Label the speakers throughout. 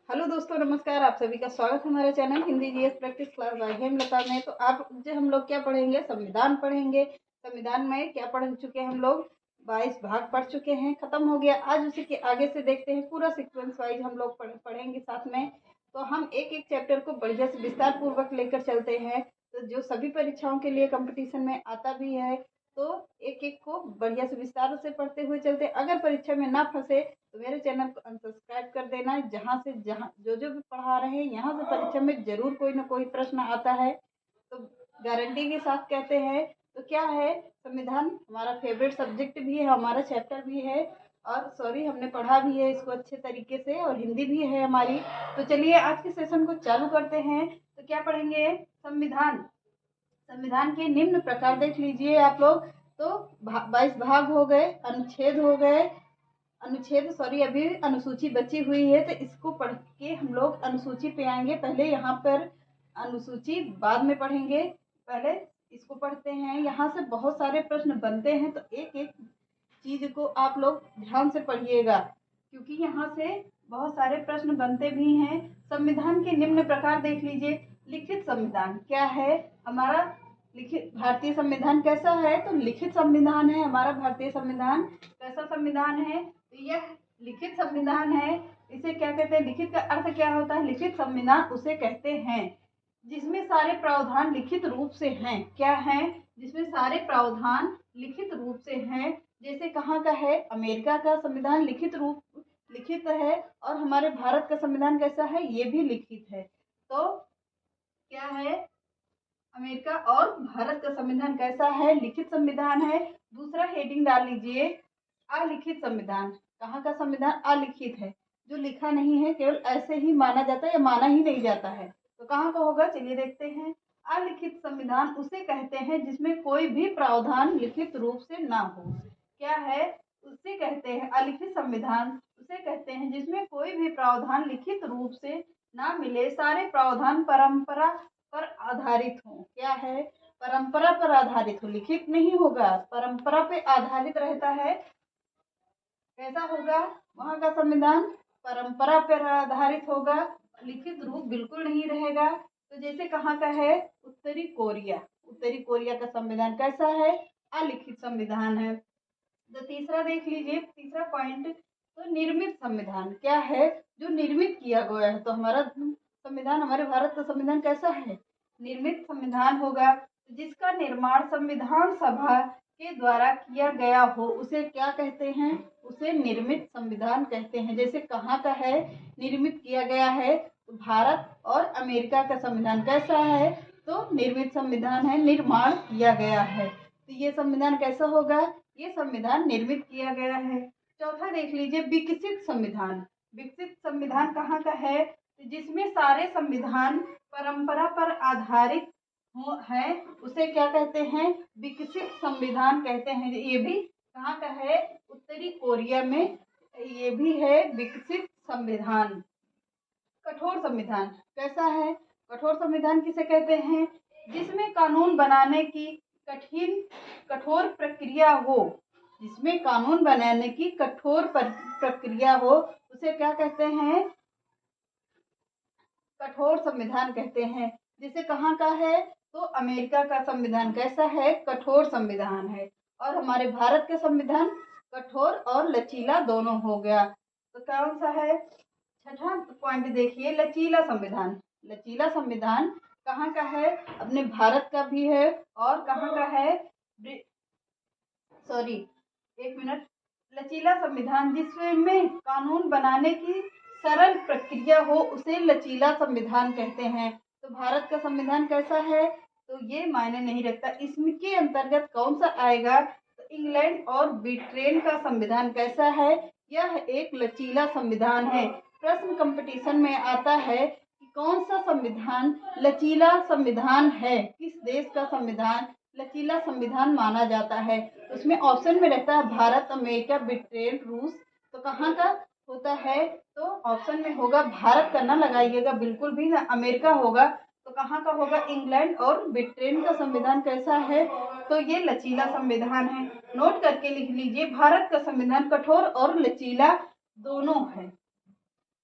Speaker 1: Hello दोस्तों, नमस्कार। आप सभी का स्वागत है हमारे channel Hindi GS practice class by Hemlata में। तो आज हम लोग क्या पढ़ेंगे? संविधान पढ़ेंगे। संविधान में क्या पढ़ चुके हैं हम लोग? 22 भाग पढ़ चुके हैं, खत्म हो गया। आज उसी के आगे से देखते हैं, पूरा सीक्वेंस वाइज हम लोग पढ़ेंगे साथ में। तो हम एक एक चैप्टर को बढ़िया से विस्तार पूर्वक लेकर चलते हैं, तो जो सभी परीक्षाओं के लिए कंपटीशन में आता भी है। तो एक एक को बढ़िया से विस्तार से पढ़ते हुए चलते। अगर परीक्षा में ना फंसे तो मेरे चैनल को अनसब्सक्राइब कर देना। जहाँ से जहाँ जो जो भी पढ़ा रहे हैं, यहाँ से परीक्षा में जरूर कोई ना कोई प्रश्न आता है, तो गारंटी के साथ कहते हैं। तो क्या है, संविधान हमारा फेवरेट सब्जेक्ट भी है, हमारा चैप्टर भी है, और सॉरी हमने पढ़ा भी है इसको अच्छे तरीके से, और हिंदी भी है हमारी। तो चलिए आज के सेशन को चालू करते हैं। तो क्या पढ़ेंगे? संविधान। संविधान के निम्न प्रकार देख लीजिए आप लोग। तो 22 भाग हो गए, अनुच्छेद हो गए, अनुच्छेद सॉरी अभी अनुसूची बची हुई है, तो इसको पढ़ के हम लोग अनुसूची पे आएंगे। पहले यहाँ पर अनुसूची बाद में पढ़ेंगे, पहले इसको पढ़ते हैं। यहाँ से बहुत सारे प्रश्न बनते हैं, तो एक एक चीज को आप लोग ध्यान से पढ़िएगा, क्योंकि यहाँ से बहुत सारे प्रश्न बनते भी हैं। संविधान के निम्न प्रकार देख लीजिए। लिखित संविधान क्या है हमारा? लिखित भारतीय संविधान कैसा है? तो लिखित संविधान है हमारा भारतीय संविधान। कैसा संविधान है? तो यह लिखित संविधान है। इसे क्या कहते हैं? लिखित का अर्थ क्या होता है? लिखित संविधान उसे कहते हैं जिसमें सारे प्रावधान लिखित रूप से हैं। क्या है? जिसमें सारे प्रावधान लिखित रूप से हैं। जैसे कहाँ का है? अमेरिका का संविधान लिखित है, और हमारे भारत का संविधान कैसा है? ये भी लिखित है। तो क्या है? अमेरिका और भारत का संविधान कैसा है? लिखित संविधान है। दूसरा हेडिंग डाल लीजिए, अलिखित संविधान। कहाँ का संविधान? अलिखित है, जो लिखा नहीं है, केवल ऐसे ही माना जाता है या माना ही नहीं जाता है। तो कहाँ का होगा? चलिए देखते हैं। अलिखित संविधान उसे कहते हैं जिसमें कोई भी प्रावधान लिखित रूप से ना हो। क्या है? उसे कहते हैं अलिखित संविधान उसे कहते हैं जिसमें कोई भी प्रावधान लिखित रूप से ना मिले, सारे प्रावधान परंपरा पर आधारित हो। क्या है? परंपरा पर आधारित हो, लिखित नहीं होगा, परंपरा पे आधारित रहता है। कैसा होगा वहां का संविधान? परंपरा पर आधारित होगा, लिखित रूप बिल्कुल नहीं रहेगा। तो जैसे कहाँ का है? उत्तरी कोरिया। उत्तरी कोरिया का संविधान कैसा है? अलिखित संविधान है। तो तीसरा देख लीजिए, तीसरा पॉइंट। तो निर्मित संविधान क्या है? जो निर्मित किया गया है। तो हमारा संविधान, हमारे भारत का संविधान कैसा है? निर्मित संविधान होगा। जिसका निर्माण संविधान सभा के द्वारा किया गया हो, उसे क्या कहते हैं? उसे निर्मित संविधान कहते हैं। जैसे कहाँ का है? निर्मित किया गया है। तो भारत और अमेरिका का संविधान कैसा है? तो निर्मित संविधान है, निर्माण किया गया है। तो ये संविधान कैसा होगा? ये संविधान निर्मित किया गया है। चौथा देख लीजिए, विकसित संविधान। विकसित संविधान कहाँ का है? जिसमें सारे संविधान परंपरा पर आधारित है, उसे क्या कहते हैं? विकसित संविधान कहते हैं। ये भी कहाँ का है? उत्तरी कोरिया में ये भी है विकसित संविधान। कठोर संविधान कैसा है? कठोर संविधान किसे कहते हैं? जिसमें कानून बनाने की कठोर प्रक्रिया हो। जिसमें कानून बनाने की कठोर प्रक्रिया हो, उसे क्या कहते हैं? कठोर संविधान कहते हैं। जिसे कहाँ का है? तो अमेरिका का संविधान कैसा है? कठोर संविधान है। और हमारे भारत का संविधान कठोर और लचीला दोनों हो गया। तो कौन सा है? छठा पॉइंट देखिए, लचीला संविधान। लचीला संविधान कहाँ का है? अपने भारत का भी है, और कहाँ का है? सॉरी एक मिनट। लचीला संविधान जिसमें कानून बनाने की सरल प्रक्रिया हो, उसे लचीला संविधान कहते हैं। तो भारत का संविधान कैसा है? तो ये मायने नहीं रखता। इसके अंतर्गत कौन सा आएगा? तो इंग्लैंड और ब्रिटेन का संविधान कैसा है? यह एक लचीला संविधान है। प्रश्न कंपटीशन में आता है कि कौन सा संविधान लचीला संविधान है, किस देश का संविधान लचीला संविधान माना जाता है। उसमें ऑप्शन में रहता है भारत, अमेरिका, ब्रिटेन, रूस। तो कहाँ का होता है? तो ऑप्शन में होगा भारत का, ना लगाइएगा बिल्कुल भी, ना अमेरिका होगा। तो कहाँ का होगा? इंग्लैंड और ब्रिटेन का संविधान कैसा है? तो ये लचीला संविधान है। नोट करके लिख लीजिए, भारत का संविधान कठोर और लचीला दोनों है।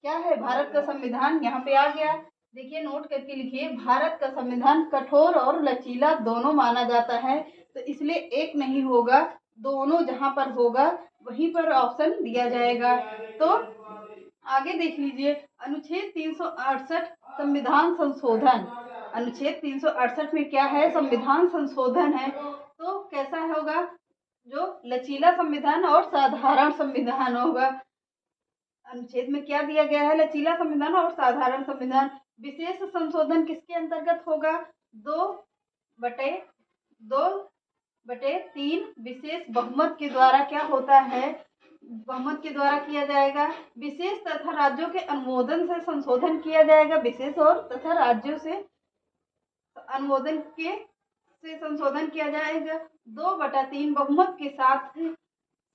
Speaker 1: क्या है भारत का संविधान, यहाँ पे आ गया। देखिए नोट करके लिखिए, भारत का संविधान कठोर और लचीला दोनों माना जाता है, तो इसलिए एक नहीं होगा, दोनों जहाँ पर होगा वहीं पर ऑप्शन दिया जाएगा। तो आगे देख लीजिए, अनुच्छेद 368 संविधान संशोधन। अनुच्छेद 368 में क्या है, संविधान संशोधन है। तो कैसा होगा, जो लचीला संविधान और साधारण संविधान होगा। अनुच्छेद में क्या दिया गया है, लचीला संविधान और साधारण संविधान। विशेष संशोधन किसके अंतर्गत होगा, 2/3 विशेष बहुमत के द्वारा क्या होता है, बहुमत के द्वारा किया जाएगा। विशेष तथा राज्यों के अनुमोदन से संशोधन किया जाएगा। विशेष और तथा राज्यों से अनुमोदन के से संशोधन किया जाएगा। 2/3 बहुमत के साथ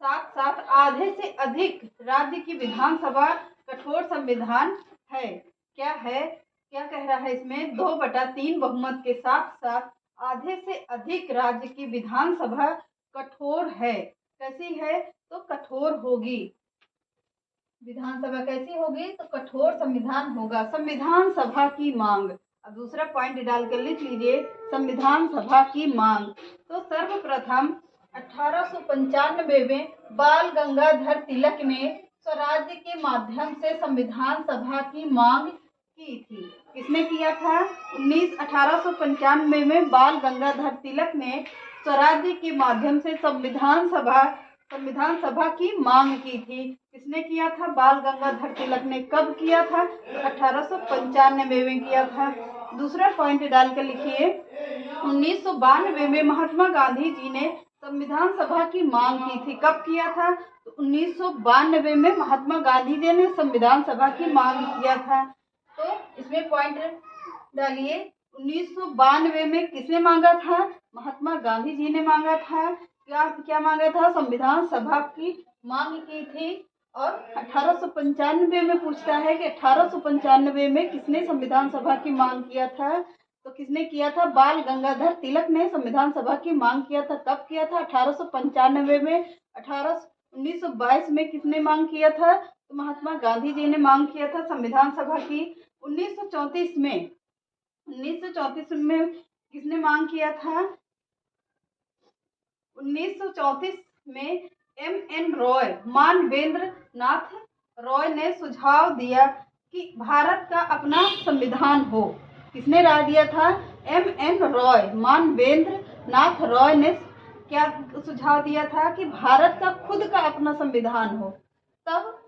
Speaker 1: साथ आधे से अधिक राज्य की विधानसभा कठोर संविधान है। क्या है, क्या कह रहा है इसमें, 2/3 बहुमत के साथ साथ आधे से अधिक राज्य की विधानसभा कठोर है। कैसी है, तो कठोर होगी। विधानसभा कैसी होगी, तो कठोर संविधान होगा। संविधान सभा की मांग, अब दूसरा पॉइंट डालकर लिख लीजिए, संविधान सभा की मांग। तो सर्वप्रथम 1895 में बाल गंगाधर तिलक ने स्वराज्य के माध्यम से संविधान सभा की मांग की थी। किसने किया था, 1895 में बाल गंगाधर तिलक ने स्वराज्य के माध्यम से संविधान सभा की मांग की थी। किसने किया था, बाल गंगाधर तिलक ने। कब किया था, 1895 में किया था। दूसरा पॉइंट डालकर लिखिए, 1992 में महात्मा गांधी जी ने संविधान सभा की मांग की थी। कब किया था, तो 1992 में महात्मा गांधी जी ने संविधान सभा की मांग किया था। तो इसमें पॉइंट डालिए, 1992 में किसने मांगा था, महात्मा गांधी जी ने मांगा था। क्या मांगा था, संविधान सभा की मांग की थी। और 1895 में पूछता है कि 1895 में किसने संविधान सभा की मांग किया था, तो किसने किया था, बाल गंगाधर तिलक ने संविधान सभा की मांग किया था। कब किया था, 1895 में। 1922 में किसने मांग किया था, तो महात्मा गांधी जी ने मांग किया था संविधान सभा की। 1934 में किसने मांग किया था, 1934 में M.N. रॉय, मानवेंद्र नाथ रॉय ने सुझाव दिया कि भारत का अपना संविधान हो। किसने राय दिया था, M.N. रॉय, मानवेंद्र नाथ रॉय ने क्या सुझाव दिया था कि भारत का खुद का अपना संविधान हो। तब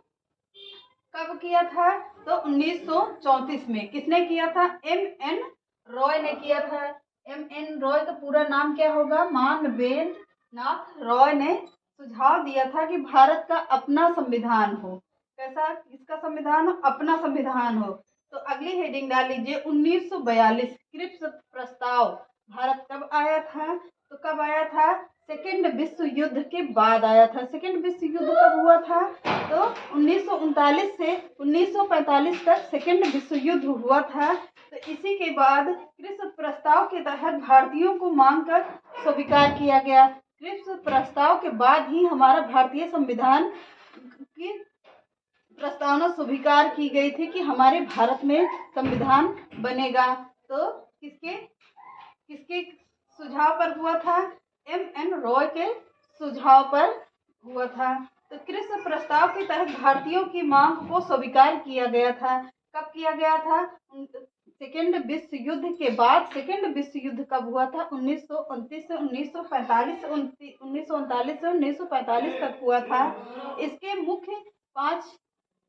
Speaker 1: कब किया था, तो 1934 में। किसने किया था, M.N. रॉय ने किया था। M.N. रॉय का पूरा नाम क्या होगा, मानवेंद्र नाथ रॉय ने सुझाव दिया था कि भारत का अपना संविधान हो। कैसा, इसका संविधान हो, अपना संविधान हो। तो अगली हेडिंग डाल लीजिए, 1942 क्रिप्स प्रस्ताव भारत कब आया था, तो कब आया था, सेकेंड विश्व युद्ध के बाद आया था। सेकेंड विश्व युद्ध कब हुआ था, तो 1939 से 1945 तक सेकेंड विश्व युद्ध हुआ था। तो इसी के बाद क्रिप्स प्रस्ताव के तहत भारतीयों को मांग कर स्वीकार किया गया। क्रिप्स प्रस्ताव के बाद ही हमारा भारतीय संविधान की प्रस्तावना स्वीकार की गई थी कि हमारे भारत में संविधान बनेगा। तो किसके सुझाव पर हुआ था, M.N. रॉय के सुझाव पर हुआ था। तो क्रिप्स प्रस्ताव के तहत भारतीयों की मांग को स्वीकार किया गया था। कब किया गया था, सेकेंड विश्व युद्ध के बाद। सेकेंड विश्व युद्ध कब हुआ था, 1929 से 1945, 1939 से 1945 तक हुआ था।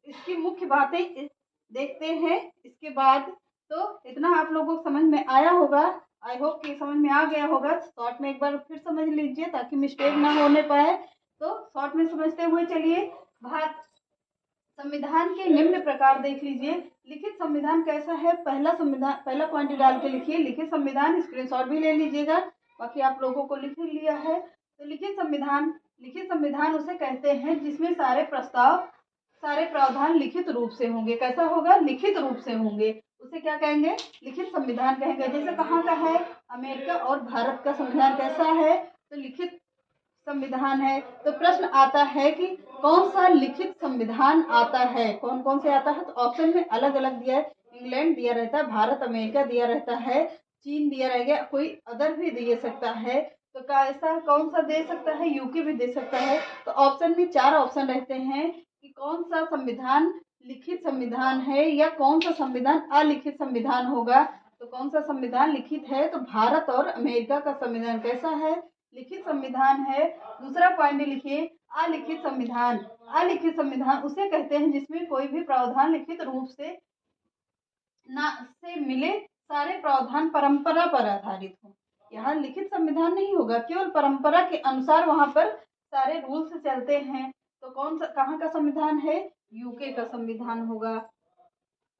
Speaker 1: इसकी मुख्य बातें देखते हैं इसके बाद। तो इतना आप लोगों को समझ में आया होगा, आई होप कि समझ में आ गया होगा। शॉर्ट में एक बार फिर समझ लीजिए ताकि मिस्टेक ना होने पाए। तो शॉर्ट में समझते हुए चलिए, भारत संविधान के निम्न प्रकार देख लीजिए। लिखित संविधान कैसा है, पहला पॉइंट डाल के लिखिए, लिखित संविधान। स्क्रीनशॉट भी ले लीजिएगा, बाकी आप लोगों को लिख लिया है। तो लिखित संविधान उसे कहते हैं जिसमें सारे प्रावधान लिखित रूप से होंगे। कैसा होगा, लिखित रूप से होंगे, उसे क्या कहेंगे, लिखित संविधान कहेंगे। जैसे कहाँ का है, अमेरिका और भारत का संविधान कैसा है, तो लिखित संविधान है। तो प्रश्न आता है कि कौन सा लिखित संविधान आता है, कौन कौन से आता है। तो ऑप्शन में अलग अलग दिया है, इंग्लैंड दिया रहता है, भारत अमेरिका दिया रहता है, चीन दिया रहेगा, कोई अदर भी दे सकता है। तो क्या ऐसा कौन सा दे सकता है, यूके भी दे सकता है। तो ऑप्शन में 4 ऑप्शन रहते हैं कि कौन सा संविधान लिखित संविधान है या कौन सा संविधान अलिखित संविधान होगा। तो कौन सा संविधान लिखित है, तो भारत और अमेरिका का संविधान कैसा है, लिखित संविधान है। दूसरा पॉइंट लिखिए, अलिखित संविधान। अलिखित संविधान उसे कहते हैं जिसमें कोई भी प्रावधान लिखित रूप से ना से मिले, सारे प्रावधान परंपरा पर आधारित हो। यहाँ लिखित संविधान नहीं होगा, केवल परंपरा के अनुसार वहां पर सारे रूल्स चलते हैं। तो कौन सा कहाँ का संविधान है, यूके का संविधान होगा।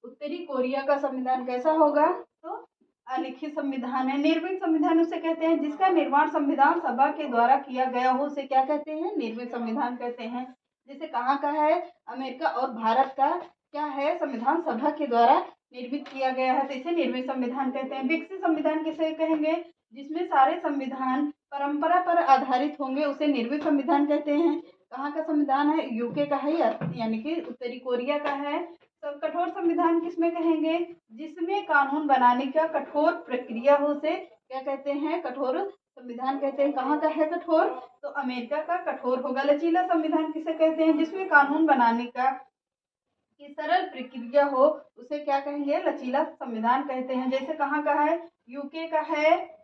Speaker 1: उत्तरी कोरिया का संविधान कैसा होगा, तो अलिखित संविधान है। निर्मित संविधान उसे कहते हैं जिसका निर्माण संविधान सभा के द्वारा किया गया हो, उसे क्या कहते हैं, निर्मित संविधान कहते हैं। जैसे कहाँ का है, अमेरिका और भारत का क्या है, संविधान सभा के द्वारा निर्मित किया गया है, तो इसे निर्मित संविधान कहते हैं। विकसित संविधान किसे कहेंगे, जिसमें सारे संविधान परंपरा पर आधारित होंगे, उसे निर्मित संविधान कहते हैं। कहाँ का संविधान है, यूके का है, यानी कि उत्तरी कोरिया का है। तो कठोर संविधान किसमें कहेंगे, जिसमें कानून बनाने का कठोर प्रक्रिया हो, से क्या कहते हैं, कठोर संविधान कहते हैं। कहाँ का है कठोर, तो अमेरिका का कठोर होगा। लचीला संविधान किसे कहते हैं, जिसमें कानून बनाने का की सरल प्रक्रिया हो, उसे क्या कहेंगे, लचीला संविधान कहते हैं। जैसे कहाँ का है, यूके का है,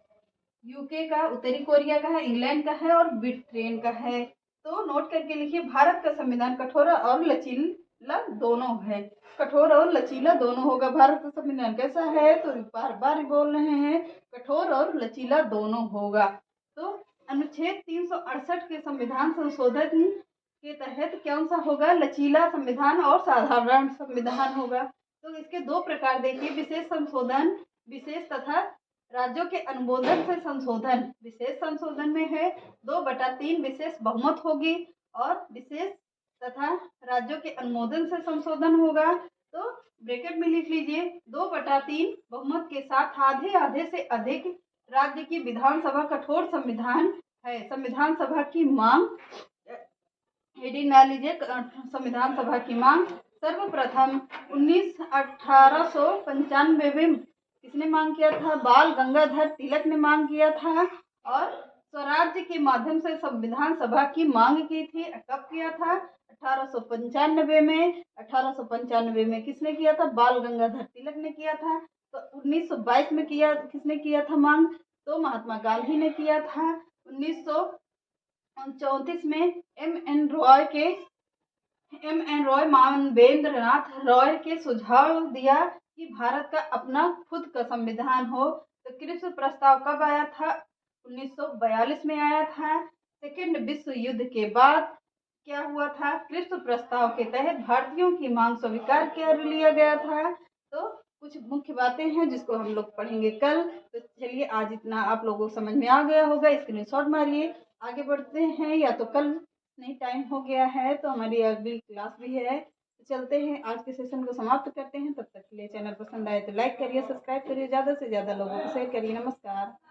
Speaker 1: यूके का, उत्तरी कोरिया का है, इंग्लैंड का है और ब्रिटेन का है। तो नोट करके लिखिए, भारत का संविधान कठोर और लचीला दोनों है, कठोर और लचीला दोनों होगा। भारत का संविधान कैसा है, तो बार बार बोल रहे हैं, कठोर और लचीला दोनों होगा। तो अनुच्छेद 368 के संविधान संशोधन के तहत कौन सा होगा, लचीला संविधान और साधारण संविधान होगा। तो इसके 2 प्रकार देखिए, विशेष संशोधन, विशेष तथा राज्यों के अनुमोदन से संशोधन। विशेष संशोधन में है 2/3 विशेष बहुमत होगी और विशेष तथा राज्यों के अनुमोदन से संशोधन होगा। तो ब्रैकेट में लिख लीजिए, 2/3 बहुमत के साथ आधे आधे से अधिक राज्य की विधानसभा कठोर संविधान है। संविधान सभा की मांग, हेडिंग डाल लीजिए, संविधान सभा की मांग। सर्वप्रथम 1895 में किसने मांग किया था, बाल गंगाधर तिलक ने मांग किया था और स्वराज्य के माध्यम से संविधान सभा की मांग की थी। कब किया था, 1895 में। 1895 में किसने किया था, बाल गंगाधर तिलक ने किया था। तो 1922 में किसने किया था मांग, तो महात्मा गांधी ने किया था। 1934 में एम एन रॉय, मानवेंद्रनाथ रॉय के सुझाव दिया कि भारत का अपना खुद का संविधान हो। तो क्रिप्स प्रस्ताव कब आया था, 1942 में आया था। सेकेंड विश्व युद्ध के बाद क्या हुआ था, क्रिप्स प्रस्ताव के तहत भारतीयों की मांग स्वीकार कर लिया गया था। तो कुछ मुख्य बातें हैं जिसको हम लोग पढ़ेंगे कल। तो चलिए, आज इतना आप लोगों को समझ में आ गया होगा, स्क्रीनशॉट मारिए। आगे बढ़ते हैं, या तो कल नहीं, टाइम हो गया है, तो हमारी अगली क्लास भी है। तो चलते हैं, आज के सेशन को समाप्त करते हैं। तब तक के लिए चैनल पसंद आए तो लाइक करिए, सब्सक्राइब करिए, ज़्यादा से ज़्यादा लोगों को शेयर करिए। नमस्कार।